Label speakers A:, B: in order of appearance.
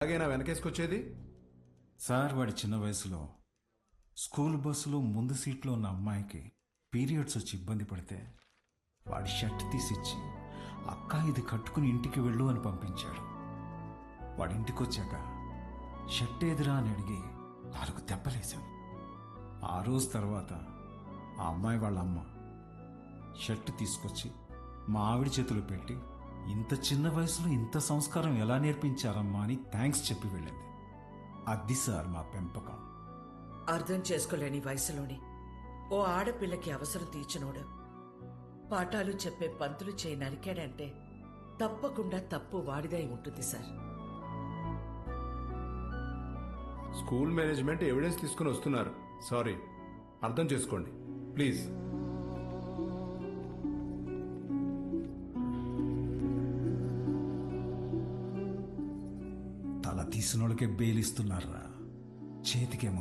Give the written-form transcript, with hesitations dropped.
A: అలాగేనా వెనకేసుకొచ్చేది?
B: Sir వాడి చిన్న వయసులో స్కూల్ బస్సులో ముందు సీట్లో ఉన్న అమ్మాయికి పీరియడ్స్ వచ్చి ఇబ్బంది పడితే వాడి షర్ట్ తీసిచ్చి అక్క ఇది కట్టుకుని ఇంటికి వెళ్ళు అని పంపించాడు. వాడి ఇంటికి వచ్చాక షర్ట్ ఏదిరా అని అడిగి 4 దెబ్బలేశాను. ఆ రోజు తర్వాత ఆ అమ్మాయి వాళ్ళ అమ్మ షర్ట్ తీసుకొచ్చి మా ఆవిడ చేతిలో పెట్టి ఇంత చిన్న వయసులో ఇంత సంస్కారం ఎలా నేర్పించారమ్మా అని థ్యాంక్స్ చెప్పి వెళ్ళింది. అది సార్ మా పెంపకం.
C: అర్థం చేసుకోలేని వయసులోని ఓ ఆడపిల్లకి అవసరం తీర్చినోడు పాఠాలు చెప్పే పంతులు చేయి నరికాడంటే తప్పకుండా తప్పు వాడిదై ఉంటుంది సార్.
A: స్కూల్ మేనేజ్మెంట్ ఎవిడెన్స్ తీసుకుని వస్తున్నారు. సారీ, అర్థం చేసుకోండి ప్లీజ్.
B: తల తీసినోళ్ళకే బెయిల్ ఇస్తున్నారా, చేతికేమో